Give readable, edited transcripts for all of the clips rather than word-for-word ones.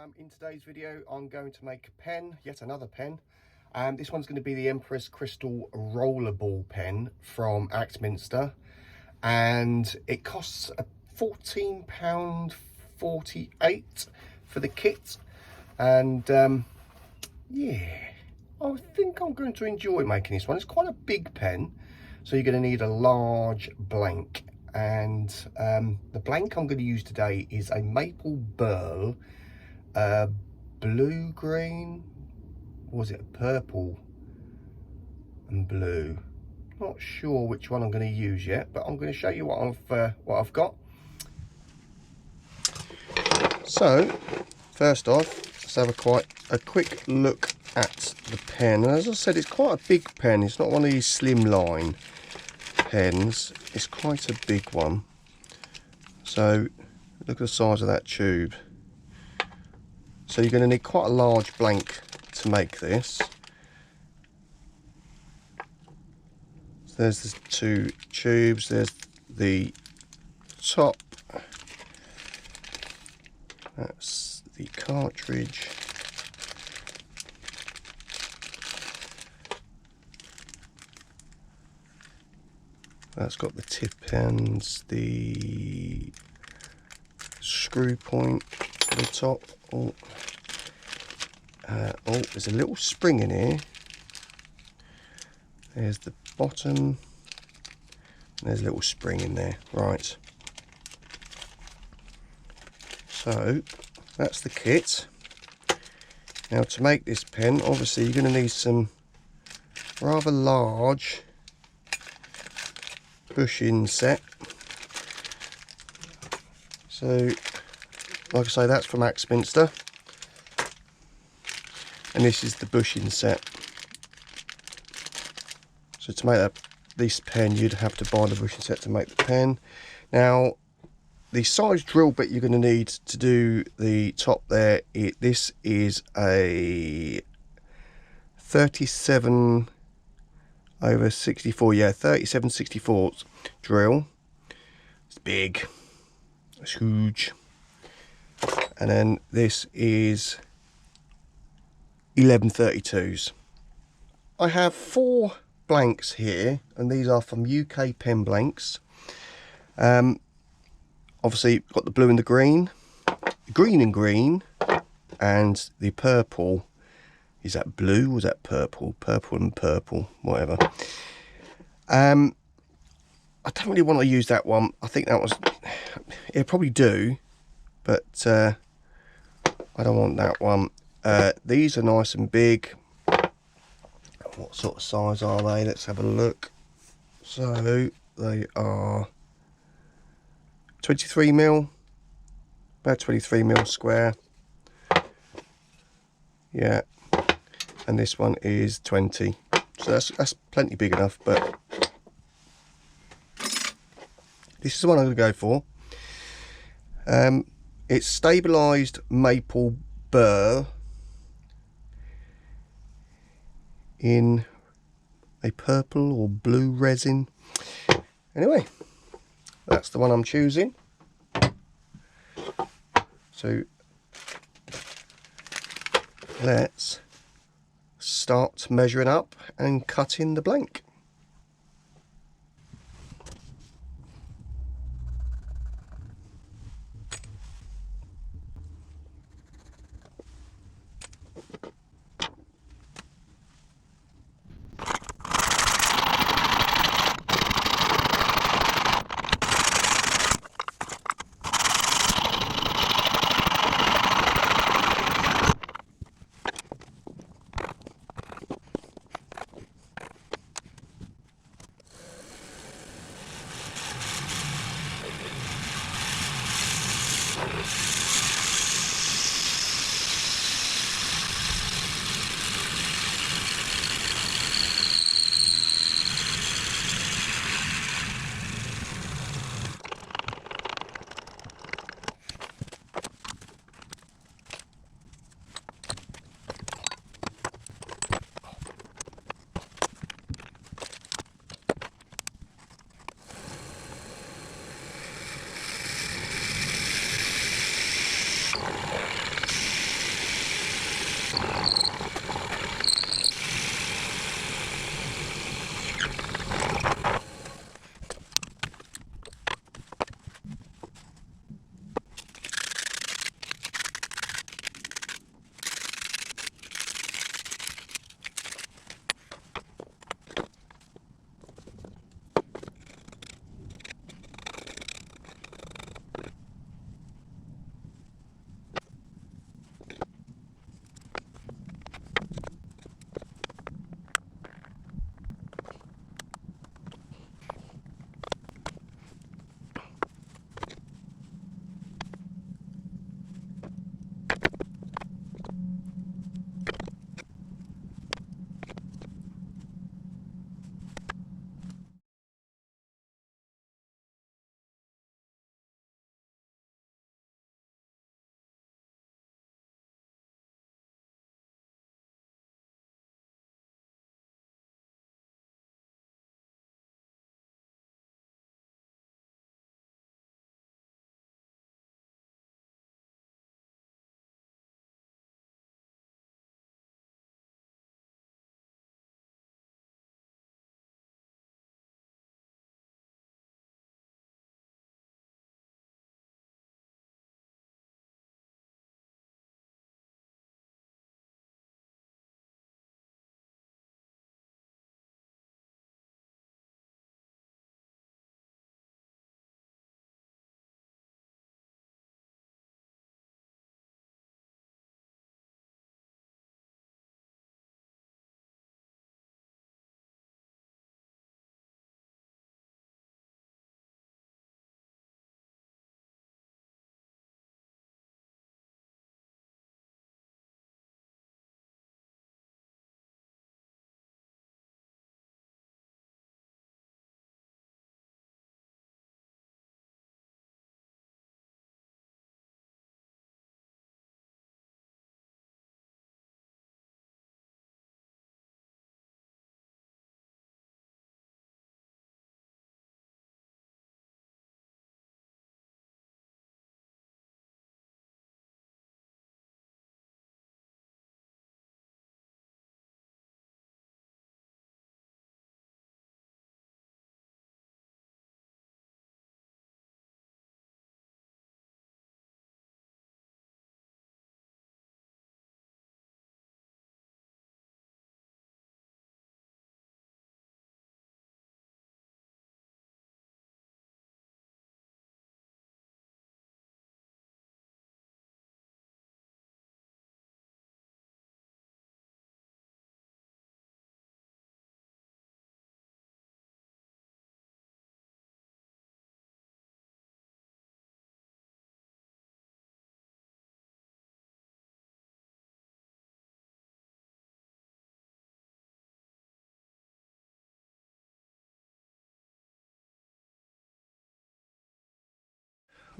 In today's video I'm going to make a pen, yet another pen. This one's going to be the Empress Crystal rollerball pen from Axminster, and it costs £14.48 for the kit. And yeah, I think I'm going to enjoy making this one. It's quite a big pen, so you're going to need a large blank. And the blank I'm going to use today is a maple burl, blue green, or was it purple and blue? Not sure which one I'm going to use yet, but I'm going to show you what I've got. So first off, let's have a quick look at the pen. And as I said, it's quite a big pen. It's not one of these slimline pens. It's quite a big one. So look at the size of that tube. So you're going to need quite a large blank to make this. So there's the two tubes. There's the top. That's the cartridge. That's got the tip ends, the screw point at the top. Oh, there's a little spring in here. There's the bottom. There's a little spring in there. Right. So that's the kit. Now to make this pen, obviously you're going to need some rather large bushing set. So like I say, that's from Axminster, and this is the bushing set. So to make this pen, you'd have to buy the bushing set to make the pen. Now the size drill bit you're going to need to do the top there, this is a 37/64, yeah, 37/64 drill. It's big, it's huge. And then this is 11/32s. I have 4 blanks here, and these are from UK Pen Blanks. Obviously got the blue and the green and green, and the purple. Is that blue or is that purple? Purple and purple, whatever. I don't really want to use that one. I think that was, it'll probably do, but I don't want that one. These are nice and big. What sort of size are they? Let's have a look. So they are 23mm, about 23mm square. Yeah. And this one is 20, so that's plenty big enough. But this is the one I'm going to go for. It's stabilised maple burr in a purple or blue resin. Anyway, that's the one I'm choosing. So let's start measuring up and cutting the blank.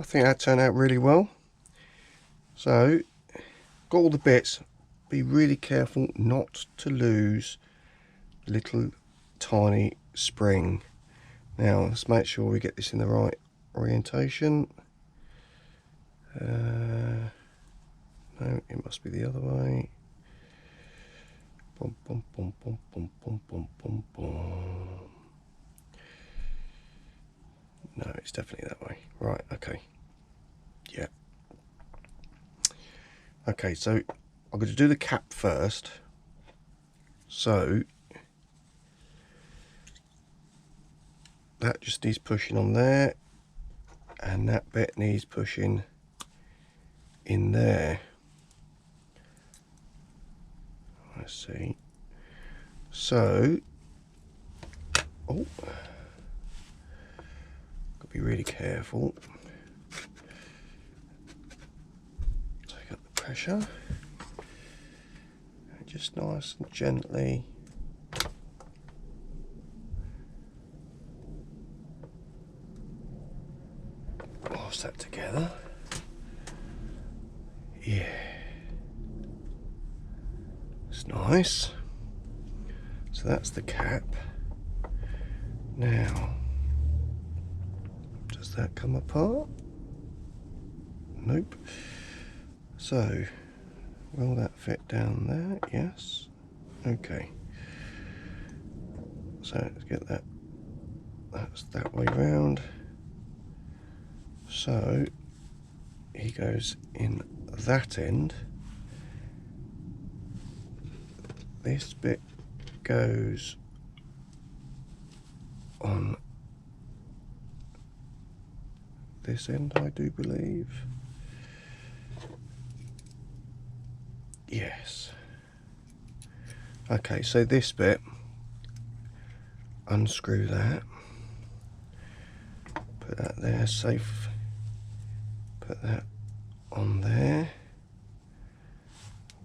I think that turned out really well. So, got all the bits. Be really careful not to lose the little tiny spring. Now, let's make sure we get this in the right orientation. No, it must be the other way. Bum, bum, bum, bum, bum, bum, bum, bum, bum. No, it's definitely that way. Right, okay. Yeah. Okay, so I'm going to do the cap first. So that just needs pushing on there, and that bit needs pushing in there. Let's see. So, oh, got to be really careful. Take up the pressure, and just nice and gently. Wash that together. Yeah, it's nice. So that's the cap. Now, does that come apart? Nope. So, will that fit down there? Yes. Okay. So let's get that. That's that way round. So he goes in that end. This bit goes on this end, I do believe. Yes. Okay, so this bit, unscrew that, put that there, safe, put that on there,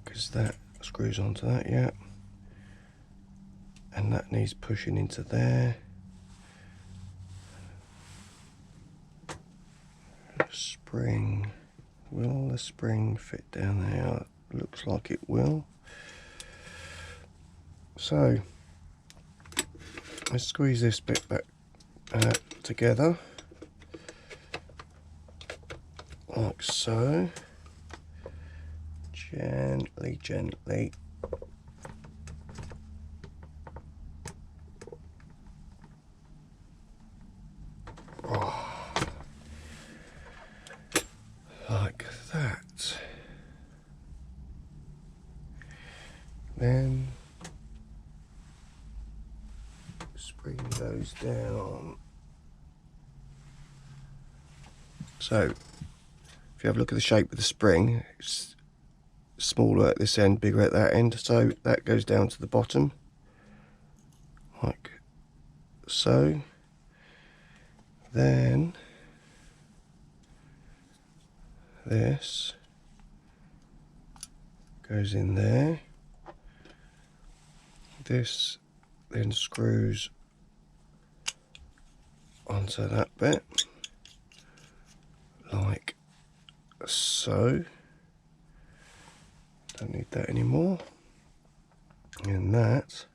because that screws onto that, yeah, and that needs pushing into there. Spring, will the spring fit down there? Looks like it will. So let's squeeze this bit back together like so, gently, gently. Like that. Then spring goes down. So if you have a look at the shape of the spring, it's smaller at this end, bigger at that end, so that goes down to the bottom like so. Then this goes in there. This then screws onto that bit like so. Don't need that anymore. And that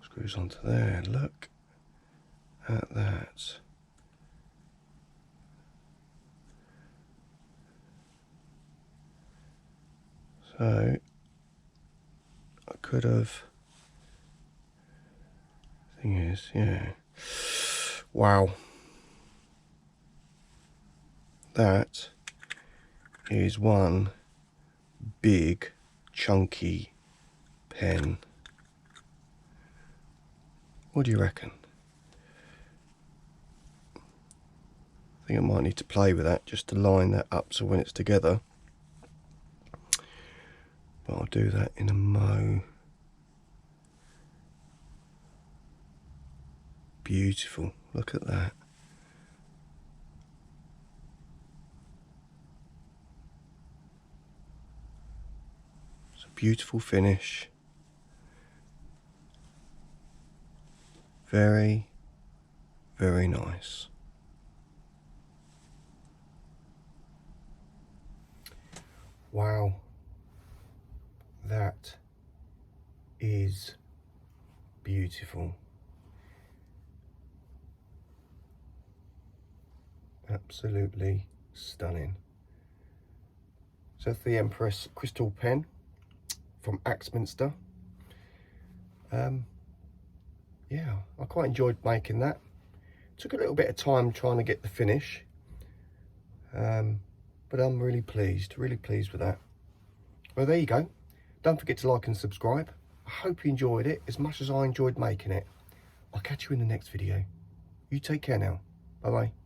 screws onto there. Look at that. So I could have, thing is, yeah, wow, that is one big chunky pen. What do you reckon? I think I might need to play with that just to line that up so when it's together. But I'll do that in a mo. Beautiful, look at that. It's a beautiful finish. Very, very nice. Wow, that is beautiful. Absolutely stunning. So that's the Empress Crystal pen from Axminster. Yeah, I quite enjoyed making that. Took a little bit of time trying to get the finish, but I'm really pleased with that. Well, there you go. Don't forget to like and subscribe. I hope you enjoyed it as much as I enjoyed making it. I'll catch you in the next video. You take care now. Bye bye.